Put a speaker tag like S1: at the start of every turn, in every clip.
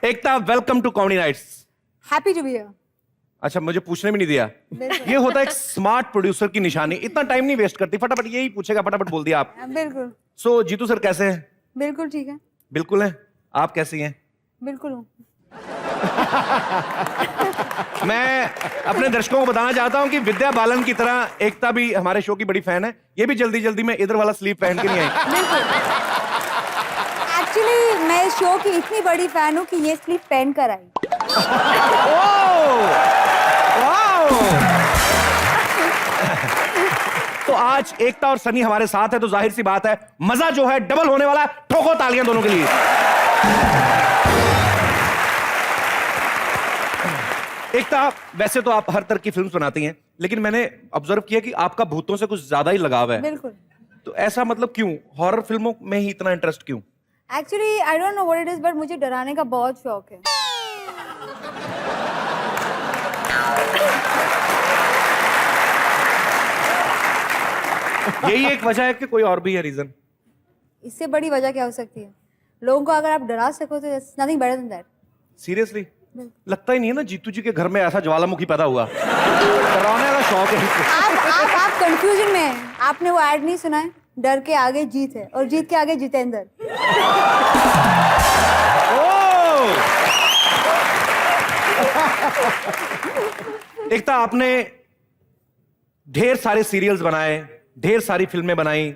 S1: Ekta, welcome to comedy nights.
S2: Happy to be here.
S1: अच्छा, मुझे पूछने भी नहीं दिया। ये होता है एक स्मार्ट प्रोड्यूसर की निशानी, इतना टाइम नहीं वेस्ट करती, फटाफट यही पूछेगा, फटाफट बोल दिया आप।
S2: बिल्कुल।
S1: सो जीतू सर कैसे हैं?
S2: बिल्कुल ठीक है।
S1: बिल्कुल है। आप कैसी हैं?
S2: बिल्कुल हूँ।
S1: मैं अपने दर्शकों को बताना चाहता हूं कि विद्या बालन की तरह एकता भी हमारे शो की बड़ी फैन है। ये भी जल्दी जल्दी में इधर वाला स्लीव पहन के नहीं आई।
S2: बिल्कुल। एक्चुअली मैं इस शो की इतनी बड़ी फैन हूँ कि ये स्लीव पहन कर आई।
S1: तो आज एकता और सनी हमारे साथ है, तो जाहिर सी बात है मजा जो है डबल होने वाला है। ठोको तालियां दोनों के लिए। एकता, वैसे तो आप हर तरह की फिल्म्स बनाती हैं, लेकिन मैंने ऑब्जर्व किया कि आपका भूतों से कुछ ज्यादा ही लगाव है।
S2: बिल्कुल।
S1: तो ऐसा मतलब क्यों? हॉरर फिल्मों में ही इतना इंटरेस्ट क्यों?
S2: Actually I don't know what it is, but मुझे डराने का बहुत शौक है।
S1: यही एक वजह है कि कोई और भी है रीजन?
S2: इससे बड़ी वजह क्या हो सकती है? लोगों को अगर आप डरा सको तो it's nothing better than that.
S1: Seriously? लगता ही नहीं है ना जीतू जी के घर में ऐसा ज्वालामुखी पैदा हुआ। डराने का शौक है।
S2: आप कंफ्यूजन में हैं। आपने वो ऐड नहीं सुना है? डर के आगे जीत है और जीत के आगे जितेंद्र।
S1: एकता, आपने ढेर सारे सीरियल्स बनाए, ढेर सारी फिल्में बनाई,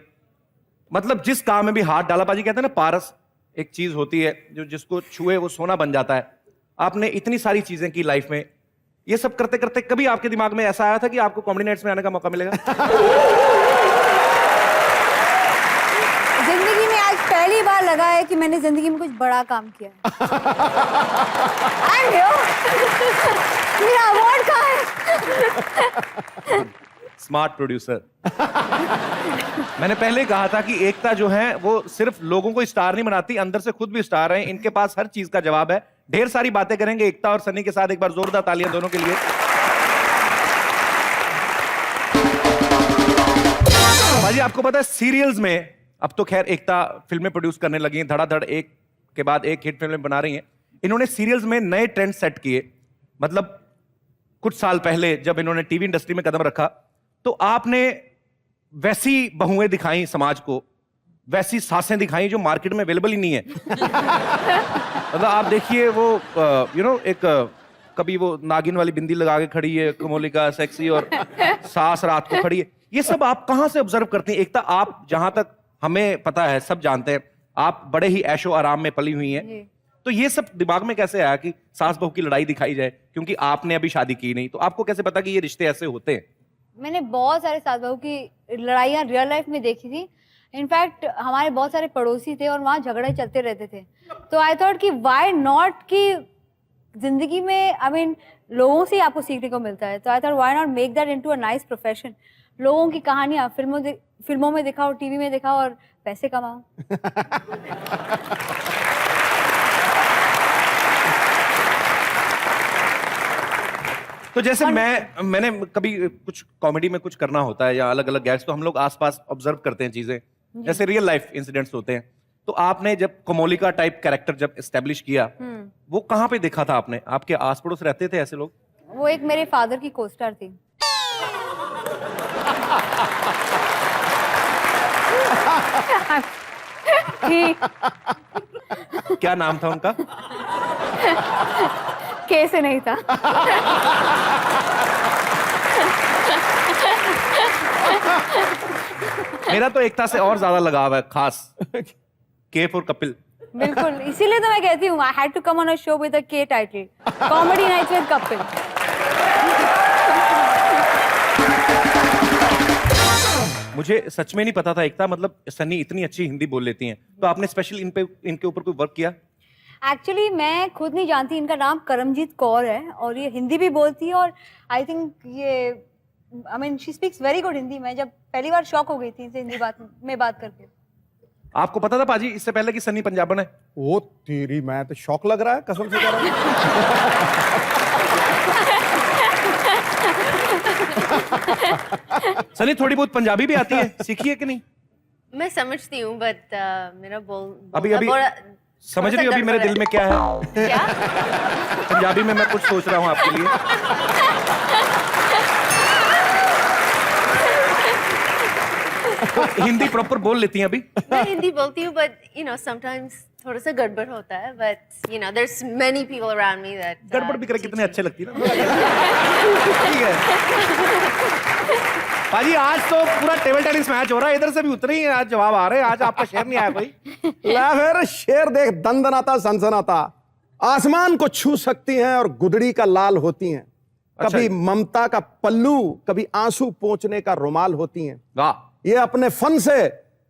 S1: मतलब जिस काम में भी हाथ डाला, पाजी कहते हैं ना पारस एक चीज होती है जो जिसको छुए वो सोना बन जाता है। आपने इतनी सारी चीजें की लाइफ में, ये सब करते करते कभी आपके दिमाग में ऐसा आया था कि आपको कॉमेडी नाइट्स में आने का मौका मिलेगा?
S2: जिंदगी में आज पहली बार लगा है कि मैंने जिंदगी में कुछ बड़ा काम किया है। मेरा अवार्ड कहाँ है?
S1: Smart producer. मैंने पहले कहा था कि एकता जो है वो सिर्फ लोगों को स्टार नहीं बनाती, अंदर से खुद भी स्टार है। इनके पास हर चीज का जवाब है। ढेर सारी बातें करेंगे एकता और सनी के साथ। एक बार जोरदार तालियां दोनों के लिए। भाजी, आपको पता है सीरियल्स में अब तो खैर एकता फिल्में प्रोड्यूस करने लगी हैं, धड़ाधड़ एक के बाद एक हिट फिल्में बना रही हैं। इन्होंने सीरियल्स में नए ट्रेंड सेट किए। मतलब कुछ साल पहले जब इन्होंने टीवी इंडस्ट्री में कदम रखा तो आपने वैसी बहुएं दिखाई समाज को, वैसी सासें दिखाई जो मार्केट में अवेलेबल ही नहीं है। मतलब आप देखिए वो एक कभी वो नागिन वाली बिंदी लगा के खड़ी है कमोलिका सेक्सी, और सास रात को खड़ी है। ये सब आप कहां से ऑब्जर्व करती हैं? एकता, आप जहां तक हमें पता है, सब जानते हैं, आप बड़े ही ऐशो आराम में पली हुई हैं। तो ये सब दिमाग में कैसे आया कि सास बहू की लड़ाई दिखाई जाए? क्योंकि आपने अभी शादी की नहीं, तो आपको कैसे पता कि ये रिश्ते ऐसे होते हैं?
S2: मैंने बहुत सारे सास बहू की लड़ाइयाँ रियल लाइफ में देखी थी। इनफैक्ट हमारे बहुत सारे पड़ोसी थे और वहाँ झगड़े चलते रहते थे। तो आई थॉट कि वाई नॉट, कि जिंदगी में लोगों से ही आपको सीखने को मिलता है। तो I thought why not make that into a nice profession. लोगों की कहानियाँ फिल्मों में दिखाओ, टीवी में दिखाओ और पैसे कमाओ।
S1: तो जैसे मैंने कभी कुछ कॉमेडी में कुछ करना होता है या अलग अलग गैग्स, तो हम लोग आसपास ऑब्जर्व करते हैं चीजें, जैसे रियल लाइफ इंसिडेंट्स होते हैं। तो आपने जब कोमोलिका टाइप कैरेक्टर जब एस्टेब्लिश किया, वो कहाँ पे देखा था आपने? आपके आस पड़ोस रहते थे ऐसे लोग?
S2: वो एक मेरे फादर की कोस्टार थी।
S1: क्या नाम था उनका?
S2: कैसे नहीं था।
S1: मेरा तो एकता से और ज्यादा लगाव है, खास के फॉर कपिल।
S2: बिल्कुल, इसीलिए तो मैं कहती हूँ I had to come on a show with a के title, comedy nights with Kapil.
S1: मुझे सच में नहीं पता था एकता, मतलब सनी इतनी अच्छी हिंदी बोल लेती हैं, तो आपने स्पेशल इनके ऊपर कोई वर्क किया?
S2: एक्चुअली मैं खुद नहीं जानती, इनका नाम करमजीत कौर है और ये हिंदी भी बोलती है और आई थिंक ये she speaks very good Hindi. मैं जब पहली बार शॉक हो गई थी इनसे हिंदी में बात करके।
S1: आपको पता था पाजी इससे पहले कि सनी पंजाबन है?
S3: ओ तेरी, मैं तो शौक लग रहा है, कसम से कह रहा हूं।
S1: सनी थोड़ी बहुत पंजाबी भी आती है, सीखी है कि नहीं?
S4: मैं समझती हूँ बट मेरा बोल
S1: अभी समझ रही हो अभी मेरे दिल में क्या है?
S2: क्या?
S1: पंजाबी में मैं कुछ सोच रहा हूँ आपके लिए। तो हिंदी प्रॉपर बोल लेती हैं अभी?
S4: मैं हिंदी बोलती हूँ, but you know sometimes थोड़ा सा गड़बड़ होता है, but you know there's many people around me that
S1: गड़बड़ भी करे कितने अच्छे लगती है ना। ठीक है पाजी, आज तो पूरा टेबल टेनिस मैच हो रहा है, इधर से भी उतरे ही आज जवाब आ रहे हैं। आज आपका शेर नहीं आया कोई?
S3: ला फिर शेर देख, दंदनाता सनसनाता। आसमान को छू सकती हैं और गुदड़ी का लाल होती हैं।
S1: अच्छा।
S3: कभी ममता का पल्लू, कभी आंसू पोंछने का रुमाल होती हैं।
S1: वाह,
S3: ये अपने फन से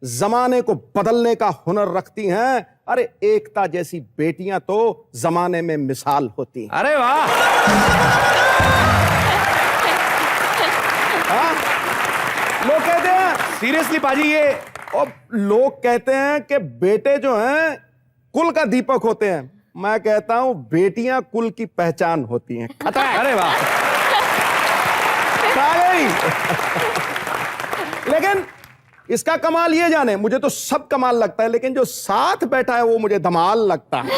S3: जमाने को बदलने का हुनर रखती हैं। अरे एकता जैसी बेटियां तो जमाने में मिसाल होती हैं।
S1: अरे वाह।
S3: हाँ? लोग कहते हैं,
S1: सीरियसली पाजी, ये
S3: और लोग कहते हैं कि बेटे जो हैं कुल का दीपक होते हैं। मैं कहता हूं बेटियां कुल की पहचान होती हैं।
S1: अरे वाह।
S3: आ गई। लेकिन इसका कमाल ये जाने, मुझे तो सब कमाल लगता है, लेकिन जो साथ बैठा है वो मुझे धमाल लगता है।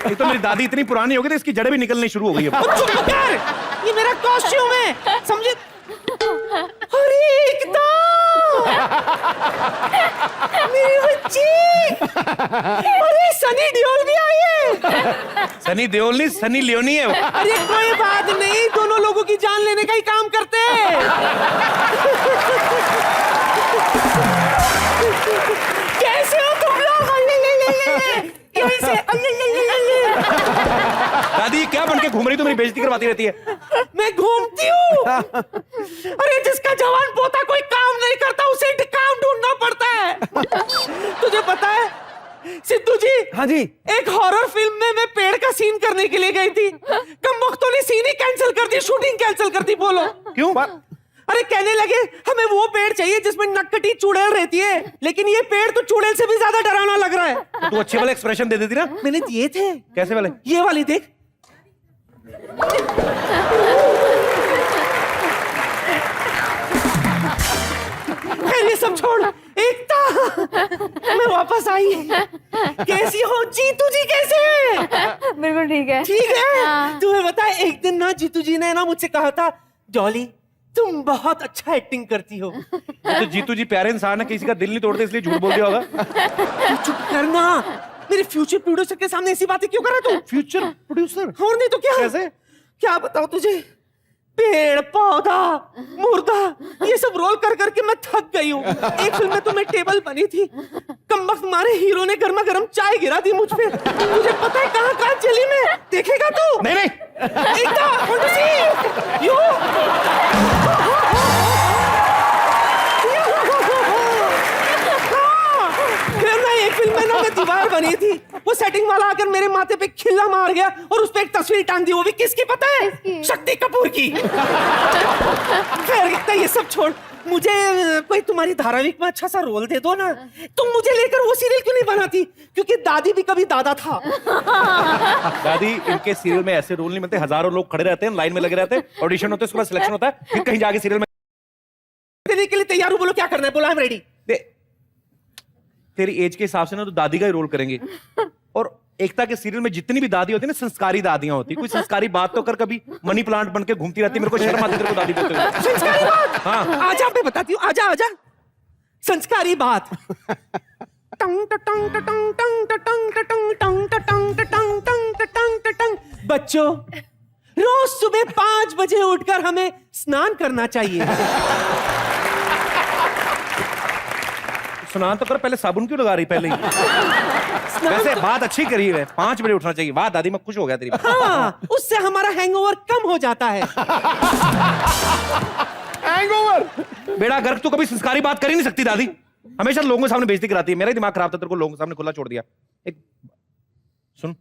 S1: ये तो मेरी दादी इतनी पुरानी हो गई थी, इसकी जड़ें भी निकलनी शुरू हो गई है।
S5: चुप कर, ये मेरा कॉस्ट्यूम है, समझे? अरे एकता, मेरी बच्ची, अरे सनी देओल भी आई है।
S1: सनी देओल नहीं, सनी लियोनी है वो।
S5: अरे कोई बात नहीं, दोनों लोगों की जान लेने का ही काम करते हैं। कैसे हो तुम लोग? कैसे?
S1: दादी क्या बन के घूम रही, तो मेरी बेइज्जती करवाती रहती है।
S5: मैं घूमती हूँ। अरे जिसका जवान पोता कोई काम नहीं करता, उसे काम ढूंढना पड़ता है। तुझे पता है सिद्धू जी?
S3: हाँ जी।
S5: एक हॉरर फिल्म में मैं पेड़ का सीन करने के लिए गई थी। कमबख्तों ने सीन ही कैंसिल कर दी, शूटिंग कैंसिल कर दी। बोलो
S1: क्यों?
S5: अरे कहने लगे हमें वो पेड़ चाहिए जिसमें नक्कटी चुड़ैल रहती है, लेकिन ये पेड़ तो चुड़ैल से भी ज्यादा डरावना लग रहा है।
S1: तो तू अच्छे वाले एक्सप्रेशन दे देती ना।
S5: मैंने दिए थे।
S1: कैसे वाले?
S5: ये वाली देख। ये सब छोड़, एकता, मैं वापस आई। कैसी हो जीतू जी? कैसे हैं?
S2: बिल्कुल ठीक है।
S5: ठीक है।
S2: हाँ।
S5: तुम्हें पता है एक दिन ना जीतू जी ने ना मुझसे कहा था, जॉली तुम बहुत अच्छा एक्टिंग करती हो।
S1: तो जीतू जी प्यारे इंसान है, किसी का दिल नहीं तोड़ते, इसलिए झूठ बोल दिया होगा।
S5: तू चुप करना, मेरे फ्यूचर प्रोड्यूसर के सामने ऐसी बातें क्यों कर रहा तू?
S1: Future producer?
S5: और नहीं तो क्या?
S1: कैसे?
S5: क्या बताओ तुझे, पेड़ पौधा मुर्दा ये सब रोल कर करके मैं थक गई हूँ। एक फिल्म में तो मैं टेबल बनी थी, कमबख्त मारे हीरो ने गर्मा गर्म चाय गिरा दी मुझ पे। तुझे पता है कहाँ कहाँ चली मैं? देखेगा तू?
S1: नहीं नहीं।
S5: एकता, want to see you? फिर ना एक फिल्म में ना मैं दीवार बनी थी, वो सेटिंग वाला आकर मेरे माथे पे खिल्ला मार गया और उस पे एक तस्वीर टांग दी। वो भी किसकी पता है?
S2: किसकी?
S5: शक्ति कपूर की। खैर इतना ये सब छोड़, मुझे कोई तुम्हारी धारावाहिक में अच्छा सा रोल दे दो ना। तुम मुझे लेकर वो सीरियल क्यों नहीं बनाती? क्योंकि दादी भी कभी दादा था।
S1: दादी इनके सीरियल में ऐसे रोल नहीं मिलते, हजारों लोग खड़े रहते हैं, लाइन में लगे रहते हैं, ऑडिशन होते हैं, उसके बाद सिलेक्शन होता है, फिर कहीं जाके सीरियल में
S5: देने के लिए तैयार हूँ। बोलो क्या करना है? बोला, आई एम रेडी।
S1: तेरी एज के हिसाब से ना तो दादी का ही रोल करेंगे। और एकता के सीरियल में जितनी भी दादी होती है ना, संस्कारी दादियां होती। कोई संस्कारी बात तो कर, कभी मनी प्लांट बन के घूमती रहती, मेरे को शर्म आती तेरे को दादी बोलते हुए।
S5: संस्कारी बात?
S1: हाँ।
S5: आजा, मैं बताती हूँ, आजा आजा। संस्कारी बात। टंग टंग टंग टंग टंग टंग टंग टंग टंग टंग टंग टंग। बच्चों, रोज सुबह 5 बजे उठकर हमें स्नान करना चाहिए।
S1: स्नान तो कर, पहले साबुन क्यों लगा रही पहले ही? वैसे बात अच्छी करी है, 5 बजे उठना चाहिए। वाह दादी, मैं खुश हो गया तेरी बात।
S5: हाँ, उससे हमारा हैंगओवर कम हो जाता है।
S3: हैंगओवर?
S1: बेड़ा गर्क, तू कभी संस्कारी बात कर ही नहीं सकती दादी, हमेशा लोगों के सामने बेइज्जती कराती है। मेरा ही दिमाग खराब था, तेरे को लोगों के सामने खुला छोड़ दिया। एक सुन,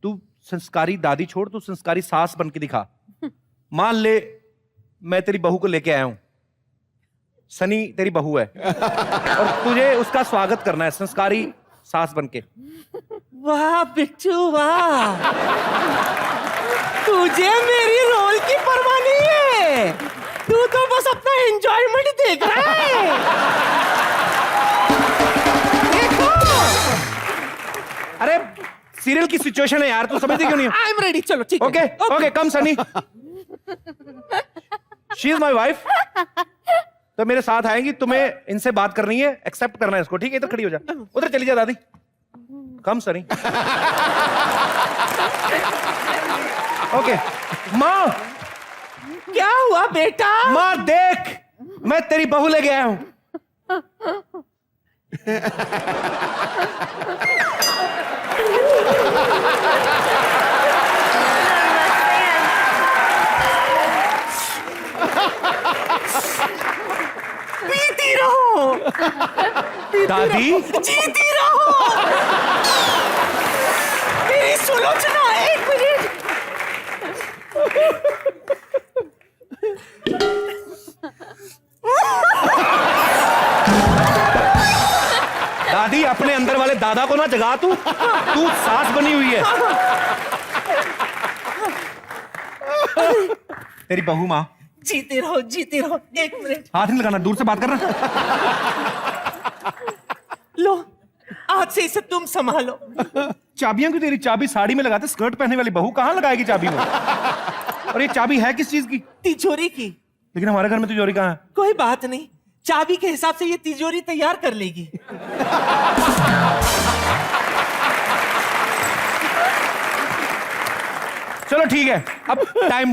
S1: तू संस्कारी दादी छोड़, तू संस्कारी सास बन के दिखा। मान ले मैं तेरी बहू को लेके आया हूं, सनी तेरी बहू है, और तुझे उसका स्वागत करना है। संस्कारी सास बन के।
S5: वाह बिट्टू वाह, तुझे मेरी रोल की परवाह नहीं है, तू तो बस अपना एंजॉयमेंट देख रहा है। देखो,
S1: अरे सीरियल की सिचुएशन है यार, तू समझती क्यों नहीं?
S5: आई एम रेडी, चलो ठीक है।
S1: Okay okay, come Sunny, she is my wife, तो मेरे साथ आएंगी, तुम्हें इनसे बात करनी है, एक्सेप्ट करना है इसको, ठीक है? इधर खड़ी हो जा, उधर चली जा दादी, कम सनी। ओके माँ,
S5: क्या हुआ बेटा?
S1: माँ देख, मैं तेरी बहू लेके आया हूं।
S5: पीती रहो,
S1: दादी
S5: जीती रहो। मेरी सुलोचना, एक मिनट।
S1: दादी, अपने अंदर वाले दादा को ना जगा, तू सास बनी हुई है। तेरी बहू माँ,
S5: जीते रहो, जीते रहो, एक मिनट।
S1: हाथ नहीं लगाना, दूर से बात करना।
S5: लो, आज से इसे तुम संभालो।
S1: चाबियां क्यों तेरी? चाबी साड़ी में लगाते, स्कर्ट पहनने वाली बहू कहाँ लगाएगी चाबी में? और ये चाबी है किस चीज की?
S5: तिजोरी की।
S1: लेकिन हमारे घर में तिजोरी कहाँ है?
S5: कोई बात नहीं, चाबी के हिसाब से ये तिजोरी तैयार कर लेगी।
S1: चलो ठीक है, अब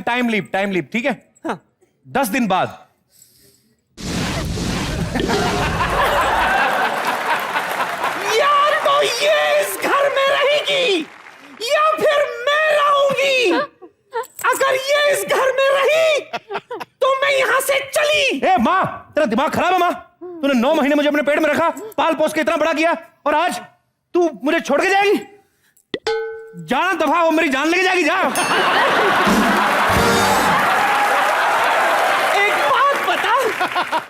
S1: टाइम लीप, ठीक है?
S5: हाँ।
S1: 10 दिन बाद
S5: या तो ये इस घर में रहेगी या फिर मैं रहूंगी। अगर ये इस घर में रही तो मैं यहां से चली।
S1: ए माँ, तेरा दिमाग खराब है माँ? तूने 9 महीने मुझे अपने पेट में रखा, पाल पोस के इतना बड़ा किया, और आज तू मुझे छोड़ के जाएगी? जाना दफा, वो मेरी जान लेके जाएगी, जा।
S5: एक बात बता,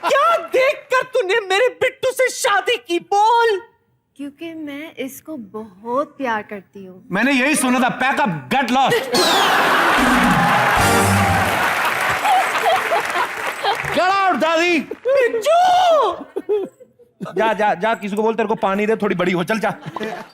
S5: क्या देखकर तूने मेरे बिट्टू से शादी की? बोल।
S4: क्योंकि मैं इसको बहुत प्यार करती हूँ।
S1: मैंने यही सुना था, pack up, get lost. Get out दादी।
S5: बिट्टू!
S1: जा जा जा, किसी को बोल तेरे को पानी दे, थोड़ी बड़ी हो, चल जा।